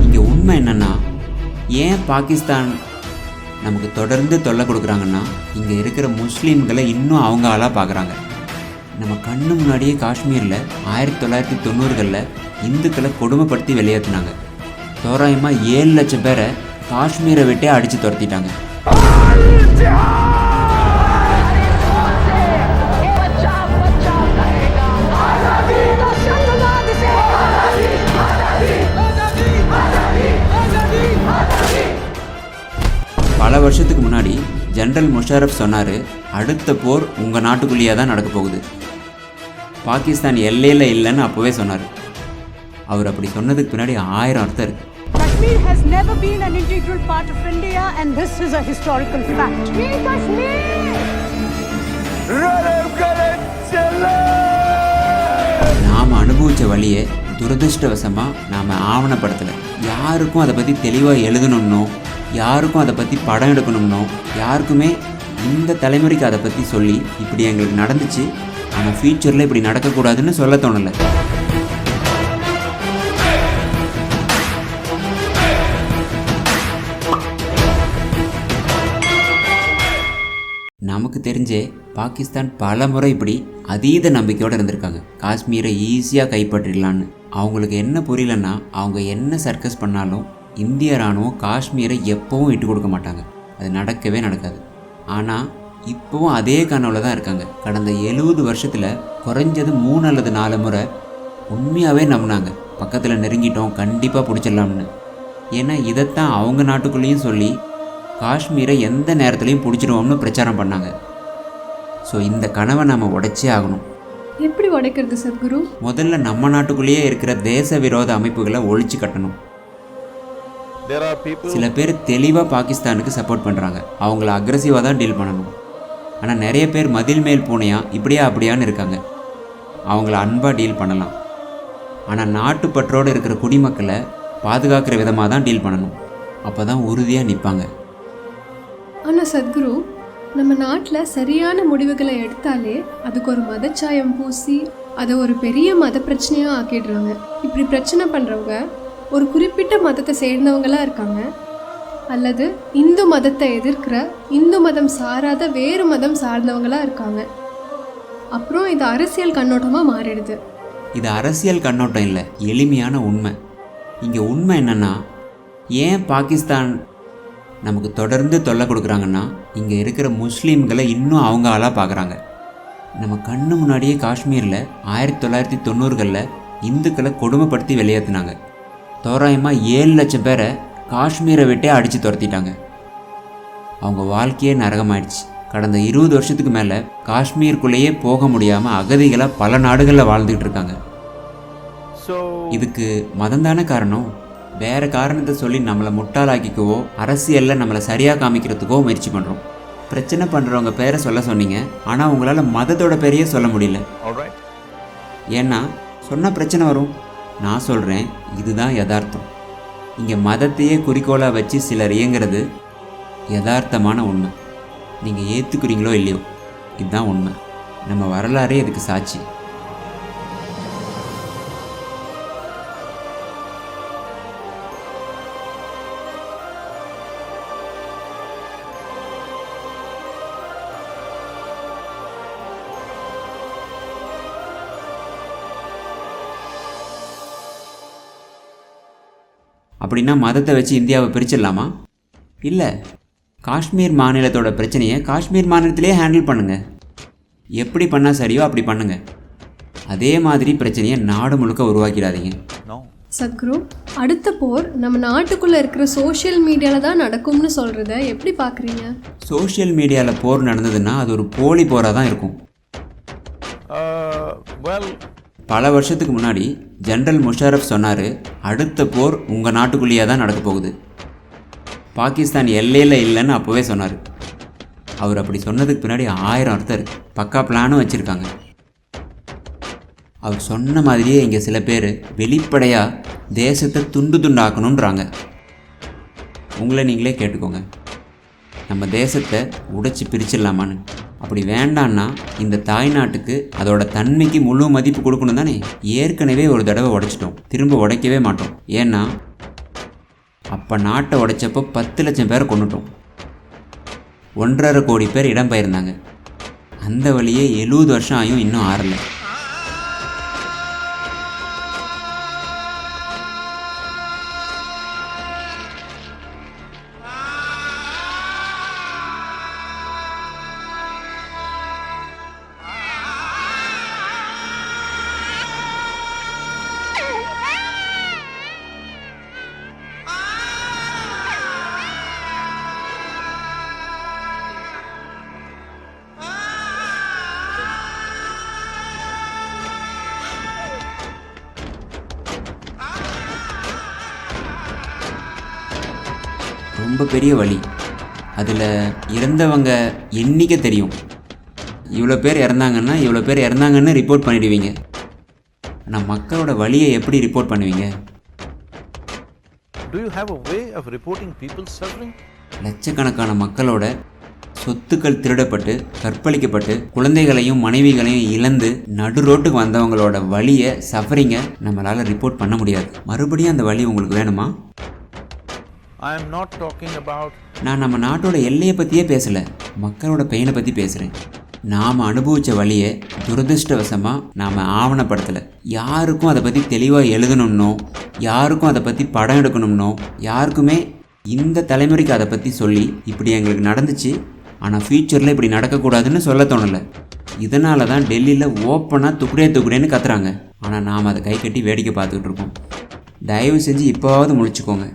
இங்கே உண்மை என்னென்னா, ஏன் பாகிஸ்தான் நமக்கு தொடர்ந்து தொல்லை கொடுக்குறாங்கன்னா, இங்கே இருக்கிற முஸ்லீம்களை இன்னும் அவங்க ஆளாக பார்க்குறாங்க. நம்ம கண்ணு முன்னாடியே காஷ்மீரில் 1990களில் இந்துக்களை கொடுமைப்படுத்தி வெளியேற்றினாங்க. தோராயமாக 7 லட்சம் பேரை காஷ்மீரை விட்டே அடித்து துரத்திட்டாங்க. பல வருஷத்துக்கு முன்னாடி ஜெனரல் முஷாரஃப் சொன்னார், அடுத்த போர் உங்கள் நாட்டுக்குள்ளேயே தான் நடக்க போகுது, பாகிஸ்தான் எல்லையில் இல்லைன்னு அப்போவே சொன்னார். அவர் அப்படி சொன்னதுக்கு பின்னாடி 1000 அர்த்தம் இருக்குது. Kashmir has never been an integral part of India and this is a historical fact. நாம் அனுபவித்த வழியை துரதிருஷ்டவசமாக நாம் ஆவணப்படுத்தலை. யாருக்கும் அதை பற்றி தெளிவாக எழுதணும்னோ, யாருக்கும் அதை பற்றி படம் எடுக்கணும்னோ, யாருக்குமே இந்த தலைமுறைக்கு அதை பற்றி சொல்லி இப்படி எங்களுக்கு நடந்துச்சு, ஆனால் ஃப்யூச்சரில் இப்படி நடக்கக்கூடாதுன்னு சொல்ல தோணலை. நமக்கு தெரிஞ்சே பாகிஸ்தான் பல முறை இப்படி அதீத நம்பிக்கையோடு இருந்திருக்காங்க, காஷ்மீரை ஈஸியாக கைப்பற்றிடலான்னு. அவங்களுக்கு என்ன புரியலன்னா, அவங்க என்ன சர்க்கஸ் பண்ணாலும் இந்திய இராணுவம் காஷ்மீரை எப்போவும் விட்டு கொடுக்க மாட்டாங்க, அது நடக்கவே நடக்காது. ஆனால் இப்போவும் அதே கனவில் தான் இருக்காங்க. கடந்த 70 வருஷத்தில் குறைஞ்சது 3 அல்லது 4 முறை உண்மையாகவே நம்பினாங்க, பக்கத்தில் நெருங்கிட்டோம், கண்டிப்பாக பிடிச்சிடலாம்னு. ஏன்னா இதைத்தான் அவங்க நாட்டுக்குள்ளேயும் சொல்லி காஷ்மீரை எந்த நேரத்துலையும் பிடிச்சிடுவோம்னு பிரச்சாரம் பண்ணாங்க. ஸோ இந்த கனவை நம்ம உடைச்சே ஆகணும். எப்படி உடைக்கிறது சத்குரு? முதல்ல நம்ம நாட்டுக்குள்ளேயே இருக்கிற தேச விரோத அமைப்புகளை ஒழிச்சு கட்டணும். சில பேர் தெளிவாக பாகிஸ்தானுக்கு சப்போர்ட் பண்ணுறாங்க, அவங்கள அக்ரெசிவாக தான் டீல் பண்ணணும். ஆனால் நிறைய பேர் மதில் மேல் பூனையா இப்படியா அப்படியான்னு இருக்காங்க, அவங்கள அன்பாக டீல் பண்ணலாம். ஆனால் நாட்டுப்பற்றோடு இருக்கிற குடிமக்களை பாதுகாக்கிற விதமாக தான் டீல் பண்ணணும், அப்போ தான் உறுதியாக நிற்பாங்க. ஆனால் சத்குரு, நம்ம நாட்டில் சரியான முடிவுகளை எடுத்தாலே அதுக்கு ஒரு மதச்சாயம் பூசி அதை ஒரு பெரிய மத பிரச்சனையாக ஆக்கிடுறாங்க. இப்படி பிரச்சனை பண்ணுறவங்க ஒரு குறிப்பிட்ட மதத்தை சேர்ந்தவங்களாக இருக்காங்க, அல்லது இந்து மதத்தை எதிர்க்கிற இந்து மதம் சாராத வேறு மதம் சார்ந்தவங்களாக இருக்காங்க. அப்புறம் இது அரசியல் கண்ணோட்டமாக மாறிடுது. இது அரசியல் கண்ணோட்டம் இல்லை, எளிமையான உண்மை. இங்கே உண்மை என்னென்னா, ஏன் பாகிஸ்தான் நமக்கு தொடர்ந்து தொல்லை கொடுக்குறாங்கன்னா, இங்கே இருக்கிற முஸ்லீம்களை இன்னும் அவங்க ஆளாக பார்க்குறாங்க. நம்ம கண்ணு முன்னாடியே காஷ்மீரில் 1990களில் இந்துக்களை கொடுமைப்படுத்தி வெளியேற்றினாங்க. தோராயமாக 7 லட்சம் பேரை காஷ்மீரை விட்டே அடித்து துரத்திட்டாங்க. அவங்க வாழ்க்கையே நரகமாயிடுச்சு. கடந்த 20 வருஷத்துக்கு மேலே காஷ்மீருக்குள்ளேயே போக முடியாமல் அகதிகளாக பல நாடுகளில் வாழ்ந்துக்கிட்டு இருக்காங்க. இதுக்கு மதம் தானே காரணம்? வேறு காரணத்தை சொல்லி நம்மளை முட்டாளாக்கிக்கவோ, அரசியலில் நம்மளை சரியாக காமிக்கிறதுக்கோ முயற்சி பண்ணுறோம். பிரச்சனை பண்ணுறவங்க பேரை சொல்ல சொன்னீங்க, ஆனால் உங்களால் மதத்தோட பேரையே சொல்ல முடியல. ஏன்னா சொன்னால் பிரச்சனை வரும். நான் சொல்கிறேன், இதுதான் யதார்த்தம். இங்கே மதத்தையே குறிக்கோளாக வச்சு சிலர் இயங்கிறது யதார்த்தமான உண்மை. நீங்கள் ஏற்றுக்கிறீங்களோ இல்லையோ, இதுதான் உண்மை. நம்ம வரலாறே இதுக்கு சாட்சி. அப்படின்னா மதத்தை வச்சு இந்தியாவை பிரிச்சிடலாமா? இல்லை, காஷ்மீர் மாநிலத்தோட பிரச்சனையை காஷ்மீர் மாநிலத்திலே ஹேண்டில் பண்ணுங்கள். எப்படி பண்ணால் சரியோ அப்படி பண்ணுங்கள். அதே மாதிரி பிரச்சனையை நாடு முழுக்க உருவாக்கிடாதீங்க. சத்குரு, அடுத்த போர் நம்ம நாட்டுக்குள்ளே இருக்கிற சோஷியல் மீடியாவில் தான் நடக்கும்னு சொல்கிறத எப்படி பார்க்குறீங்க? சோஷியல் மீடியாவில் போர் நடந்ததுன்னா அது ஒரு போலி போராக தான் இருக்கும். பல வருஷத்துக்கு முன்னாடி ஜெனரல் முஷாரஃப் சொன்னார், அடுத்த போர் உங்கள் நாட்டுக்குள்ளேயே தான் நடக்க போகுது, பாகிஸ்தான் எல்லையில் இல்லைன்னு அப்போவே சொன்னார். அவர் அப்படி சொன்னதுக்கு பின்னாடி 1000 அர்த்தம் இருக்குது. பக்கா பிளானும் வச்சுருக்காங்க. அவர் சொன்ன மாதிரியே இங்கே சில பேர் வெளிப்படையாக தேசத்தை துண்டு துண்டாக்கணுன்றாங்க. உங்களை நீங்களே கேட்டுக்கோங்க, நம்ம தேசத்தை உடைச்சி பிரிச்சிடலாமான்னு. அப்படி வேண்டான்னா இந்த தாய்நாட்டுக்கு அதோட தன்மைக்கு முழு மதிப்பு கொடுக்கணும் தானே. ஏற்கனவே ஒரு தடவை உடைச்சிட்டோம், திரும்ப உடைக்கவே மாட்டோம். ஏன்னா அப்போ நாட்டை உடைச்சப்போ 10 லட்சம் பேரை கொண்டுட்டோம், 1.5 கோடி பேர் இடம் பெயர்ந்தாங்க. அந்த வழியே 70 வருஷம் ஆயும் இன்னும் ஆறலை. ரொம்ப பெரிய வழி. அதில் இறந்தவங்க எண்ணிக்கை தெரியும். இவ்வளோ பேர் இறந்தாங்கன்னா இவ்வளோ பேர் இறந்தாங்கன்னு ரிப்போர்ட் பண்ணிடுவீங்க. ஆனால் மக்களோட வழியை எப்படி ரிப்போர்ட் பண்ணுவீங்க? Do you have a way of reporting people's suffering? லட்சக்கணக்கான மக்களோட சொத்துக்கள் திருடப்பட்டு, கற்பழிக்கப்பட்டு, குழந்தைகளையும் மனைவிகளையும் இழந்து நடு ரோட்டுக்கு வந்தவங்களோட வழியை, சஃபரிங்கை நம்மளால் ரிப்போர்ட் பண்ண முடியாது. மறுபடியும் அந்த வழி உங்களுக்கு வேணுமா? I am not talking about... நான் நம்ம நாட்டோட எல்லையை பற்றியே பேசலை, மக்களோட பெயினை பற்றி பேசுகிறேன். நாம் அனுபவித்த வழியை துரதிருஷ்டவசமாக நாம் ஆவணப்படுத்தலை. யாருக்கும் அதை பற்றி தெளிவாக எழுதணும்னோ, யாருக்கும் அதை பற்றி படம் எடுக்கணும்னோ, யாருக்குமே இந்த தலைமுறைக்கு அதை பற்றி சொல்லி இப்படி எங்களுக்கு நடந்துச்சு, ஆனால் ஃப்யூச்சரில் இப்படி நடக்கக்கூடாதுன்னு சொல்ல தோணலை. இதனால தான் டெல்லியில் ஓப்பனாக துக்குடேன்னு கத்துறாங்க. ஆனால் நாம் அதை கை கட்டி வேடிக்கை பார்த்துக்கிட்டு இருக்கோம். தயவு செஞ்சு இப்போவாவது முழிச்சுக்கோங்க.